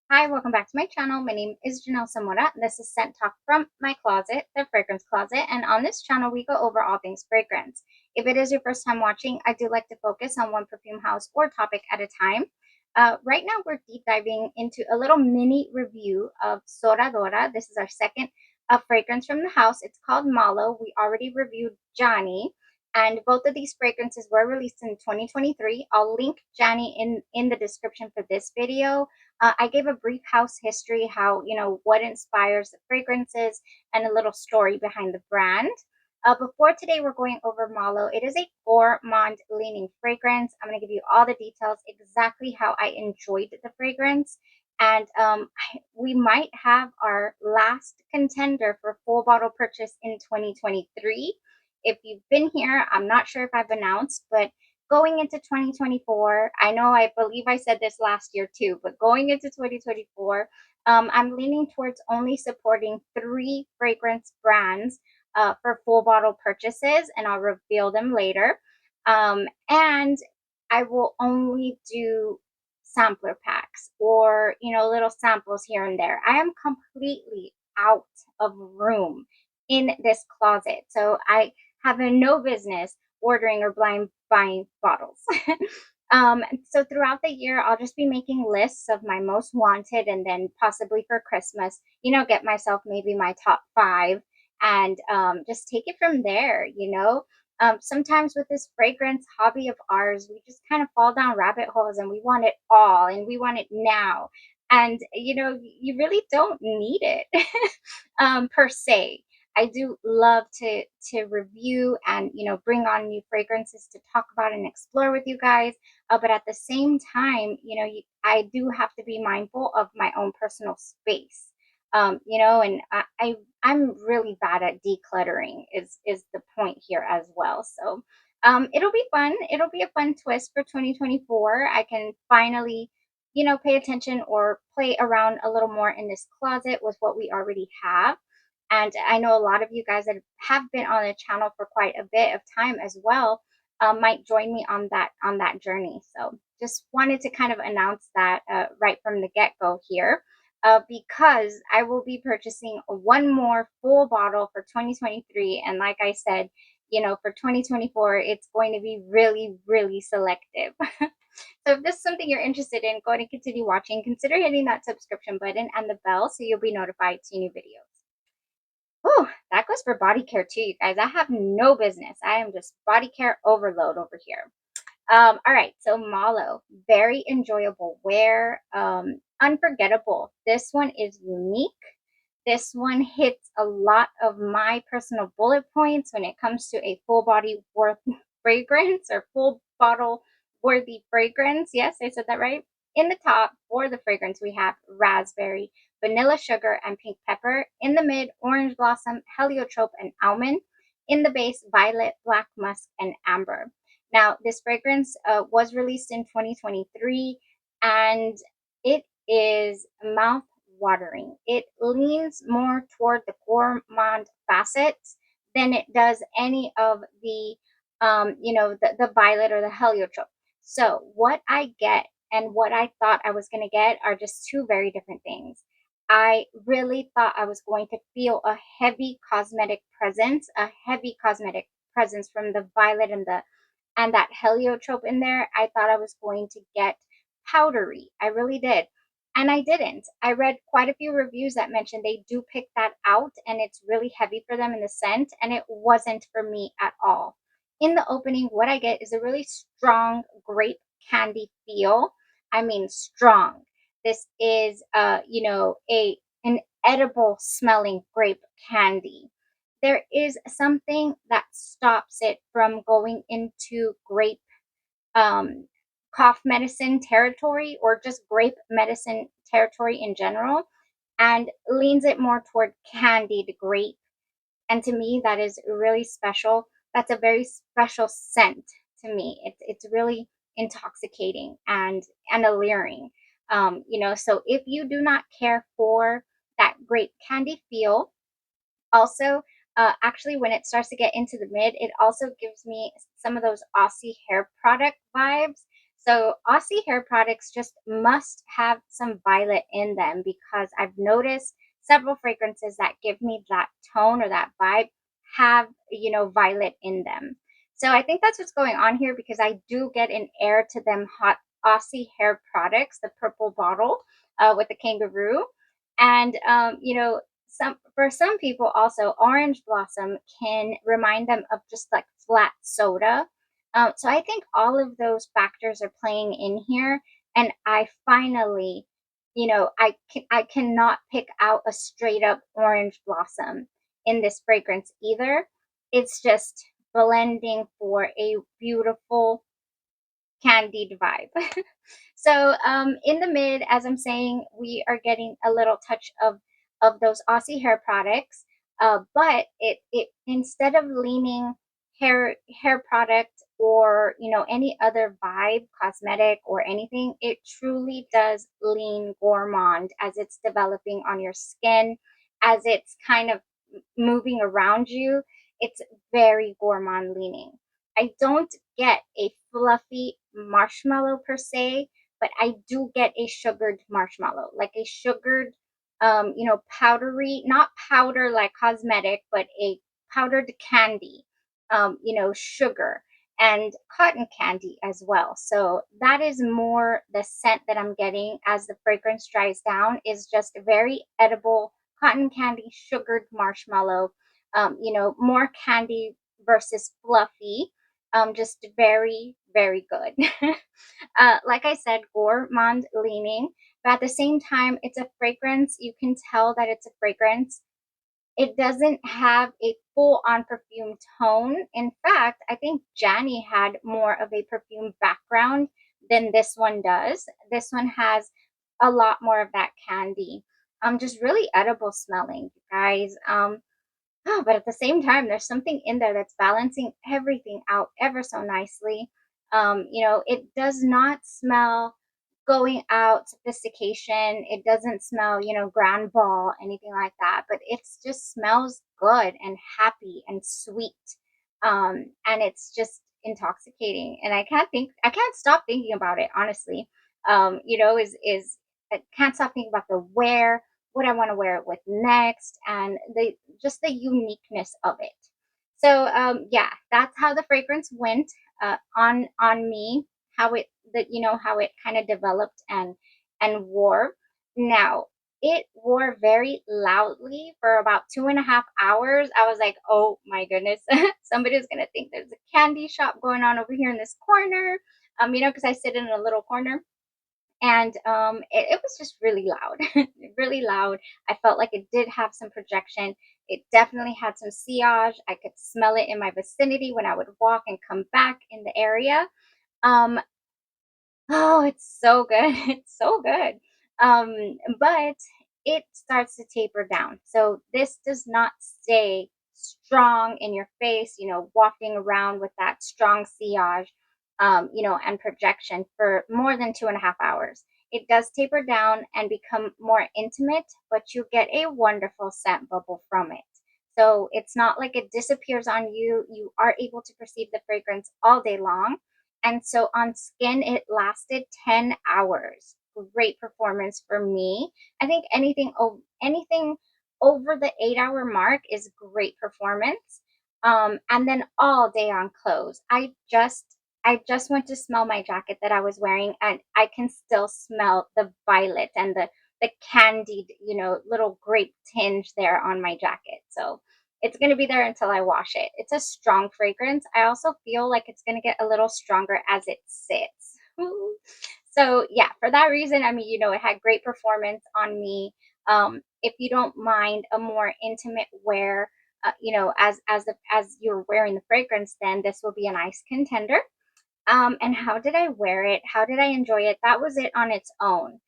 Hi, welcome back to my channel. My name is Janelle Samora. This is Scent Talk from my closet, the fragrance closet. And on this channel, we go over all things fragrance. If it is your first time watching, I do like to focus on one perfume house or topic at a time. Right now, we're deep diving into a little mini review of SORA DORA. This is our second fragrance from the house. It's called Mallow. We already reviewed JANY. And both of these fragrances were released in 2023. I'll link JANY in the description for this video. I gave a brief house history, how, what inspires the fragrances and a little story behind the brand. Before today, we're going over Mallow. It is a gourmand leaning fragrance. I'm going to give you all the details, exactly how I enjoyed the fragrance. And we might have our last contender for full bottle purchase in 2023. If you've been here, I'm not sure if I've announced, but going into 2024, I know I believe I said this last year too, but going into 2024, I'm leaning towards only supporting 3 fragrance brands for full bottle purchases, and I'll reveal them later. And I will only do sampler packs or, little samples here and there. I am completely out of room in this closet. So I have no business ordering or blind buying bottles. So throughout the year, I'll just be making lists of my most wanted, and then possibly for Christmas, get myself maybe my top 5 and just take it from there. Sometimes with this fragrance hobby of ours, we just kind of fall down rabbit holes and we want it all and we want it now. And, you really don't need it per se. I do love to review and bring on new fragrances to talk about and explore with you guys. But at the same time, I do have to be mindful of my own personal space. And I'm really bad at decluttering. Is the point here as well. So it'll be fun. It'll be a fun twist for 2024. I can finally pay attention or play around a little more in this closet with what we already have. And I know a lot of you guys that have been on the channel for quite a bit of time as well might join me on that journey. So just wanted to kind of announce that right from the get-go here, because I will be purchasing one more full bottle for 2023. And like I said, for 2024, it's going to be really, really selective. So if this is something you're interested in, go ahead and continue watching. Consider hitting that subscription button and the bell so you'll be notified to new videos. Whew, that goes for body care too, you guys. I have no business. I am just body care overload over here. All right, so Mallow, very enjoyable wear, unforgettable. This one is unique. This one hits a lot of my personal bullet points when it comes to a full body worth fragrance or full bottle worthy fragrance. Yes, I said that right. In the top for the fragrance, we have raspberry, vanilla sugar, and pink pepper. In the mid, orange blossom, heliotrope, and almond. In the base, violet, black musk, and amber. Now, this fragrance was released in 2023, and it is mouth watering. It leans more toward the gourmand facets than it does any of the violet or the heliotrope. So what I get and what I thought I was going to get are just two very different things. I really thought I was going to feel a heavy cosmetic presence, from the violet and that heliotrope in there. I thought I was going to get powdery. I really did. And I didn't. I read quite a few reviews that mentioned they do pick that out and it's really heavy for them in the scent, and it wasn't for me at all. In the opening, what I get is a really strong grape candy feel. I mean, strong. This is, an edible smelling grape candy. There is something that stops it from going into grape um, cough medicine territory or just grape medicine territory in general, and leans it more toward candied grape. And to me, that is really special. That's a very special scent to me. It's really intoxicating and alluring. So if you do not care for that grape candy feel, also, actually, when it starts to get into the mid, it also gives me some of those Aussie hair product vibes. So Aussie hair products just must have some violet in them because I've noticed several fragrances that give me that tone or that vibe have, violet in them. So I think that's what's going on here because I do get an air to them hot Aussie hair products, the purple bottle with the kangaroo. And, some people also, orange blossom can remind them of just like flat soda. So I think all of those factors are playing in here. And I finally, I cannot pick out a straight up orange blossom in this fragrance either. It's just blending for a beautiful candied vibe. So in the mid, as I'm saying, we are getting a little touch of those Aussie hair products, but it instead of leaning hair product or any other vibe, cosmetic or anything, it truly does lean gourmand as it's developing on your skin, as it's kind of moving around you. It's very gourmand leaning. I don't get a fluffy marshmallow per se, but I do get a sugared marshmallow, like a sugared, powdery, not powder like cosmetic, but a powdered candy, sugar and cotton candy as well. So that is more the scent that I'm getting as the fragrance dries down is just very edible cotton candy, sugared marshmallow, more candy versus fluffy, just very, very good. Like I said, gourmand leaning, but at the same time, it's a fragrance. You can tell that it's a fragrance. It doesn't have a full on perfume tone. In fact, I think JANY had more of a perfume background than this one does. This one has a lot more of that candy. Just really edible smelling, you guys. But at the same time, there's something in there that's balancing everything out ever so nicely. It does not smell going out sophistication. It doesn't smell, grand ball, anything like that. But it just smells good and happy and sweet. And it's just intoxicating. And I can't stop thinking about it, honestly. I can't stop thinking about the wear, what I want to wear it with next, and the uniqueness of it. So yeah, that's how the fragrance went on me. How it how it kind of developed and wore. Now it wore very loudly for about 2.5 hours. I was like, oh my goodness, somebody's gonna think there's a candy shop going on over here in this corner. Because I sit in a little corner and it was just really loud, really loud. I felt like it did have some projection. It definitely had some sillage. I could smell it in my vicinity when I would walk and come back in the area. um Oh, it's so good. It's so good. But it starts to taper down. So this does not stay strong in your face, walking around with that strong sillage, and projection for more than 2.5 hours. It does taper down and become more intimate, but you get a wonderful scent bubble from it. So it's not like it disappears on you. You are able to perceive the fragrance all day long, and so on skin, it lasted 10 hours. Great performance for me. I think anything over the 8 hour mark is great performance. And then all day on clothes. I just went to smell my jacket that I was wearing, and I can still smell the violet and the candied, little grape tinge there on my jacket. So it's going to be there until I wash it. It's a strong fragrance. I also feel like it's going to get a little stronger as it sits. So yeah, for that reason, I mean, it had great performance on me. If you don't mind a more intimate wear, as you're wearing the fragrance, then this will be a nice contender. And how did I wear it? How did I enjoy it? That was it on its own.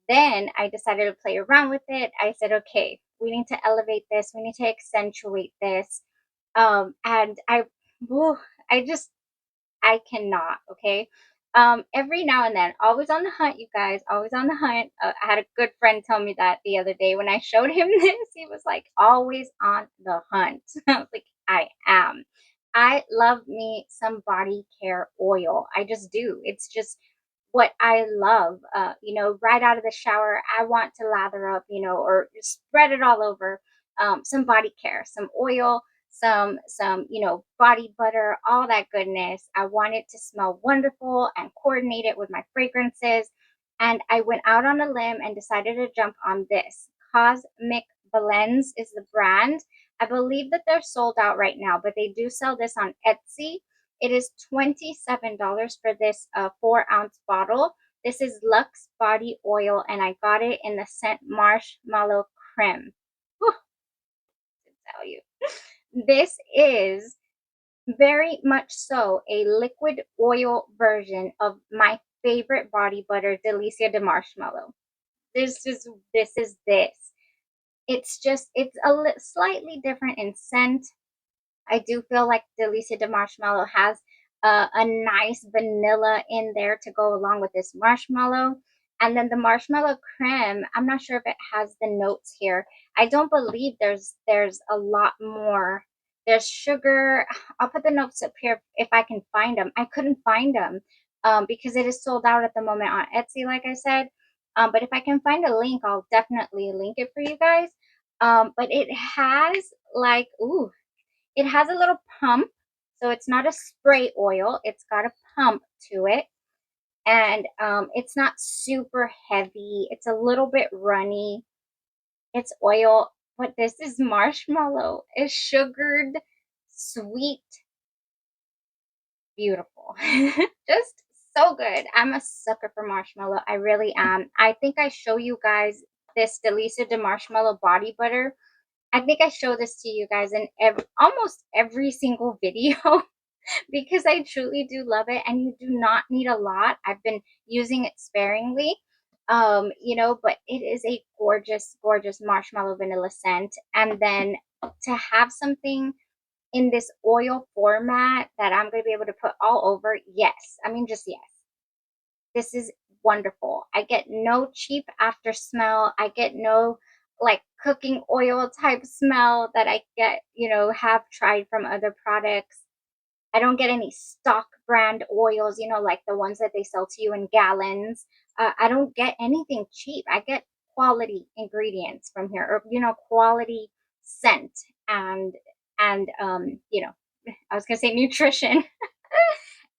Then I decided to play around with it. I said, okay, we need to elevate this. We need to accentuate this. And woo, I just, I cannot. Okay. Every now and then, always on the hunt, you guys, always on the hunt. I had a good friend tell me that the other day when I showed him this. He was like, always on the hunt. I was like, I am. I love me some body care oil. I just do. It's just what I love. You know, right out of the shower, I want to lather up, you know, or spread it all over. Some body care, some oil, some you know, body butter, all that goodness. I want it to smell wonderful and coordinate it with my fragrances. And I went out on a limb and decided to jump on this. Cosmic Blends is the brand. I believe that they're sold out right now, but they do sell this on Etsy. It is $27 for this 4-ounce bottle. This is Luxe Body Oil, and I got it in the scent Marshmallow Creme. Whew, to tell you. This is very much so a liquid oil version of my favorite body butter, Delicia de Marshmallow. This is this. It's just it's slightly different in scent. I do feel like Delicia de Marshmallow has a nice vanilla in there to go along with this marshmallow. And then the marshmallow creme, I'm not sure if it has the notes here. I don't believe there's a lot more. There's sugar. I'll put the notes up here if I can find them. I couldn't find them because it is sold out at the moment on Etsy, like I said. But if I can find a link, I'll definitely link it for you guys. But it has like, ooh, it has a little pump, so it's not a spray oil. It's got a pump to it, and it's not super heavy. It's a little bit runny. It's oil, but this is marshmallow. It's sugared, sweet, beautiful. Just so good. I'm a sucker for marshmallow. I really am. I think I show you guys this Delicia de Marshmallow body butter. I think I show this to you guys in almost every single video because I truly do love it, and you do not need a lot. I've been using it sparingly. You know, but it is a gorgeous, gorgeous marshmallow vanilla scent. And then to have something in this oil format that I'm going to be able to put all over, yes. I mean, just yes. This is wonderful. I get no cheap after smell. I get no like cooking oil type smell that I get, you know, have tried from other products. I don't get any stock brand oils, you know, like the ones that they sell to you in gallons. I don't get anything cheap. I get quality ingredients from here, or you know, quality scent and you know, I was gonna say nutrition.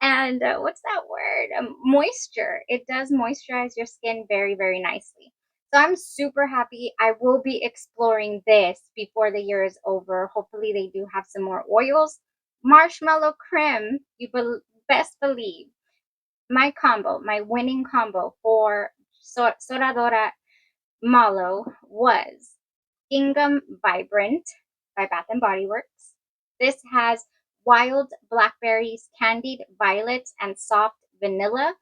And what's that word? Moisture. It does moisturize your skin very, very nicely. So I'm super happy. I will be exploring this before the year is over. Hopefully, they do have some more oils. Marshmallow creme, you best believe. My combo, my winning combo for SORA DORA Mallow was Gingham Vibrant by Bath and Body Works. This has wild blackberries, candied violets, and soft vanilla,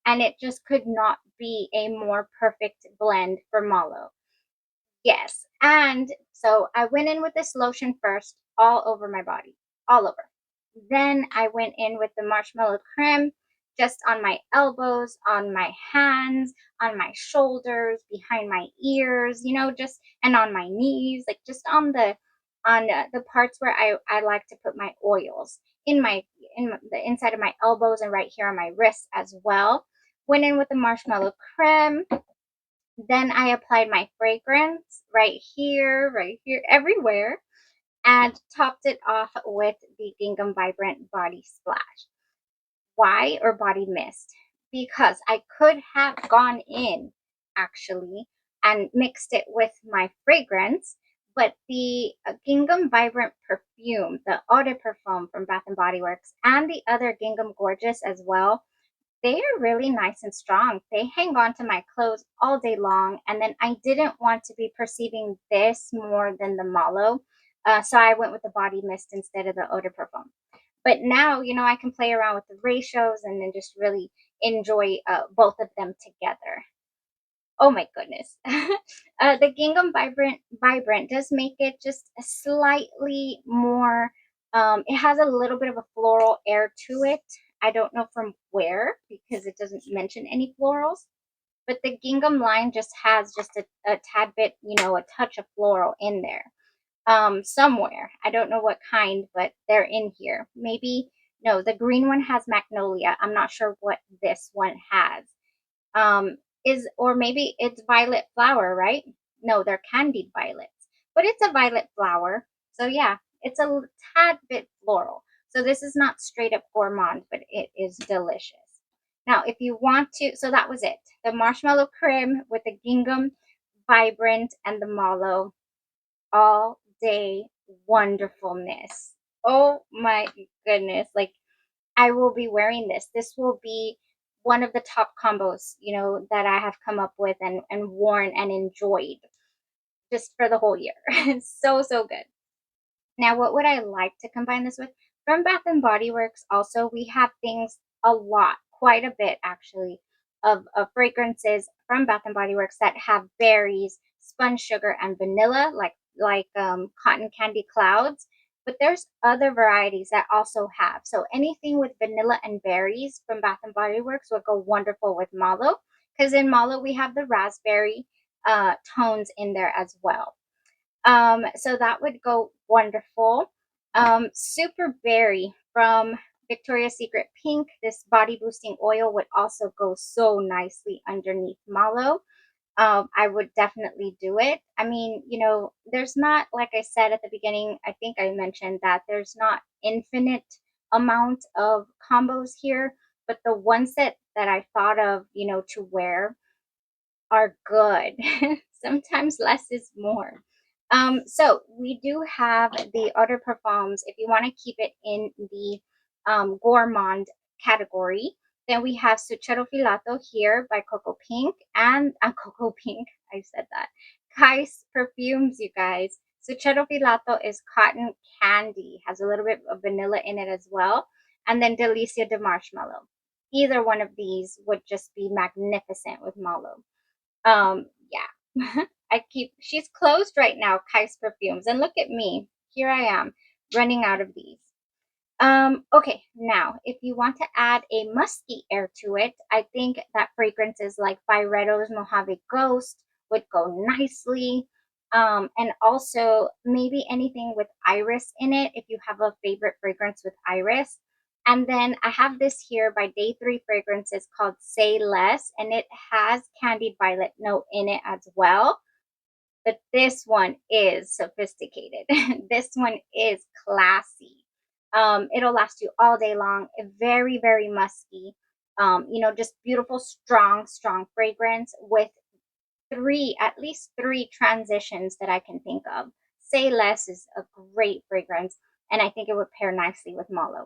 and it just could not be a more perfect blend for Mallow. Yes, and so I went in with this lotion first, all over my body, all over. Then I went in with the marshmallow creme just on my elbows, on my hands, on my shoulders, behind my ears, you know, just and on my knees, like just on the parts where I like to put my oils the inside of my elbows and right here on my wrists as well. Went in with the marshmallow creme. Then I applied my fragrance right here, everywhere, and topped it off with the Gingham Vibrant Body Splash. Why? Or body mist? Because I could have gone in actually and mixed it with my fragrance, but the Gingham Vibrant perfume, the Eau de Parfum from Bath and Body Works, and the other Gingham Gorgeous as well, they are really nice and strong. They hang on to my clothes all day long, and then I didn't want to be perceiving this more than the Mallow, so I went with the body mist instead of the Eau de Parfum. But now, you know, I can play around with the ratios and then just really enjoy both of them together. Oh my goodness. The Gingham Vibrant does make it just a slightly more, it has a little bit of a floral air to it. I don't know from where because it doesn't mention any florals. But the gingham line just has just a tad bit, you know, a touch of floral in there. Somewhere. I don't know what kind, but they're in here. Maybe, no, the green one has magnolia. I'm not sure what this one has. Or maybe it's violet flower, right? No, they're candied violets, but it's a violet flower. So yeah, it's a tad bit floral. So this is not straight up gourmand, but it is delicious. Now, if you want to, so that was it. The marshmallow creme with the gingham vibrant and the mallow all day wonderfulness. Oh my goodness. Like, I will be wearing this. This will be one of the top combos, that I have come up with and worn and enjoyed just for the whole year. It's so, so good. Now, what would I like to combine this with? From Bath and Body Works, also, we have things a lot, quite a bit actually, of fragrances from Bath and Body Works that have berries, spun sugar, and vanilla, like cotton candy clouds. But there's other varieties that also have. So anything with vanilla and berries from Bath and Body Works would go wonderful with mallow, because in mallow we have the raspberry tones in there as well. So that would go wonderful. Super Berry from Victoria's Secret Pink. This body boosting oil would also go so nicely underneath mallow. I would definitely do it. I mean, there's not, like I said at the beginning, I think I mentioned that there's not infinite amount of combos here, but the ones that I thought of, to wear are good. Sometimes less is more. So we do have the Eau de Parfums. If you want to keep it in the gourmand category, then we have Suchero Filato here by Coco Pink and Coco Pink. I said that. Kais perfumes, you guys. Suchero Filato is cotton candy, has a little bit of vanilla in it as well, and then Delicia de Marshmallow. Either one of these would just be magnificent with mallow. Yeah. She's closed right now, Kais Perfumes. And look at me. Here I am, running out of these. Okay, now, if you want to add a musky air to it, I think that fragrances like Byretto's Mojave Ghost would go nicely. And also maybe anything with iris in it, if you have a favorite fragrance with iris. And then I have this here by Day 3 Fragrances called Say Less, and it has candied violet note in it as well. But this one is sophisticated. This one is classy. It'll last you all day long. Very, very musky. Just beautiful, strong, strong fragrance with at least three transitions that I can think of. Say Less is a great fragrance, and I think it would pair nicely with mallow.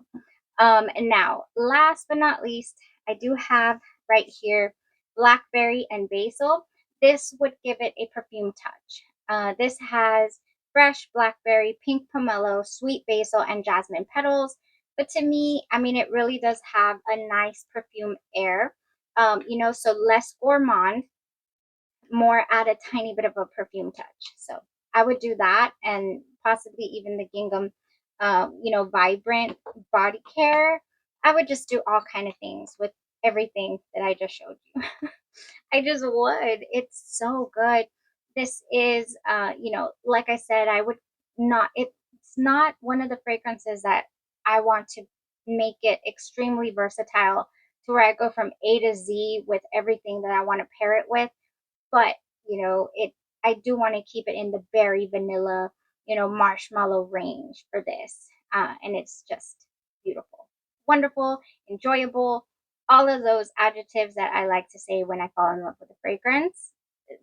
And now, last but not least, I do have right here blackberry and basil. This would give it a perfume touch. This has fresh blackberry, pink pomelo, sweet basil, and jasmine petals. But to me, I mean, it really does have a nice perfume air. So less gourmand, more add a tiny bit of a perfume touch. So I would do that, and possibly even the gingham, vibrant body care. I would just do all kind of things with everything that I just showed you. I just would. It's so good. This is, like I said, I would not. It's not one of the fragrances that I want to make it extremely versatile to where I go from A to Z with everything that I want to pair it with, but I do want to keep it in the berry vanilla, marshmallow range for this. And it's just beautiful, wonderful, enjoyable, all of those adjectives that I like to say when I fall in love with a fragrance,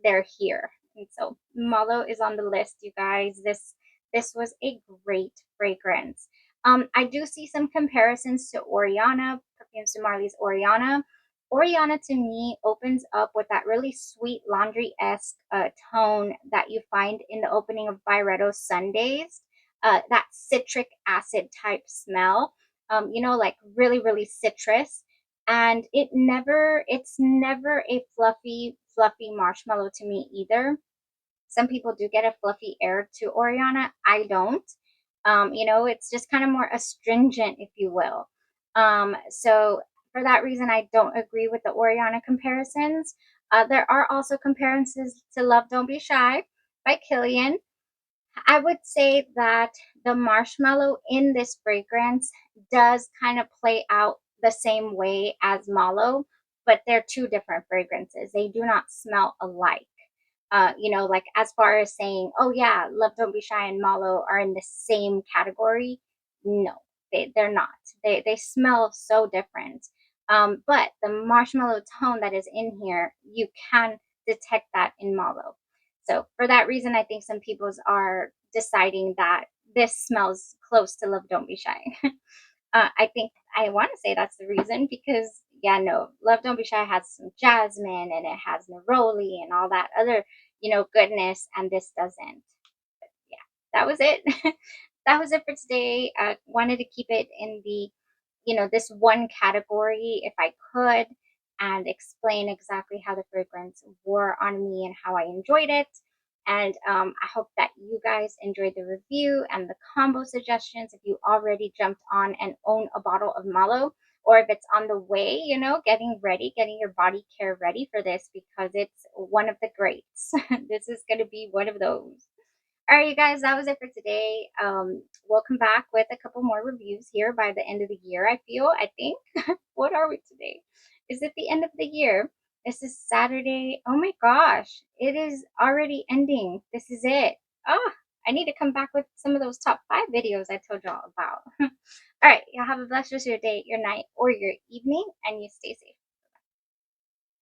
they're here. And so mallow is on the list, you guys. This was a great fragrance. I do see some comparisons to Oriana, Perfumes de Marly's Oriana. Oriana to me opens up with that really sweet laundry-esque tone that you find in the opening of Byretto's Sundays. That citric acid type smell, like really, really citrus. And it's never a fluffy marshmallow to me either. Some people do get a fluffy air to Oriana. I don't. It's just kind of more astringent, if you will. So for that reason, I don't agree with the Oriana comparisons. There are also comparisons to Love Don't Be Shy by Killian. I would say that the marshmallow in this fragrance does kind of play out the same way as mallow, but they're two different fragrances. They do not smell alike. You know, like as far as saying, oh yeah, Love Don't Be Shy and Mallow are in the same category. No, they're not. They smell so different. But the marshmallow tone that is in here, you can detect that in Mallow. So for that reason, I think some people's are deciding that this smells close to Love Don't Be Shy. I think I want to say that's the reason because, yeah, no, Love Don't Be Shy has some jasmine and it has neroli and all that other, you know, goodness, and this doesn't. Yeah, that was it. That was it for today. I wanted to keep it in the, you know, this one category if I could, and explain exactly how the fragrance wore on me and how I enjoyed it. And I hope that you guys enjoyed the review and the combo suggestions. If you already jumped on and own a bottle of Mallow, or if it's on the way, you know, getting ready, getting your body care ready for this because it's one of the greats. This is going to be one of those. All right, you guys, that was it for today. We'll come back with a couple more reviews here by the end of the year, I think. What are we today? Is it the end of the year? This is Saturday. Oh my gosh, it is already ending. This is it. Oh, I need to come back with some of those top 5 videos I told y'all about. All right, y'all have a blessed rest of your day, your night, or your evening, and you stay safe.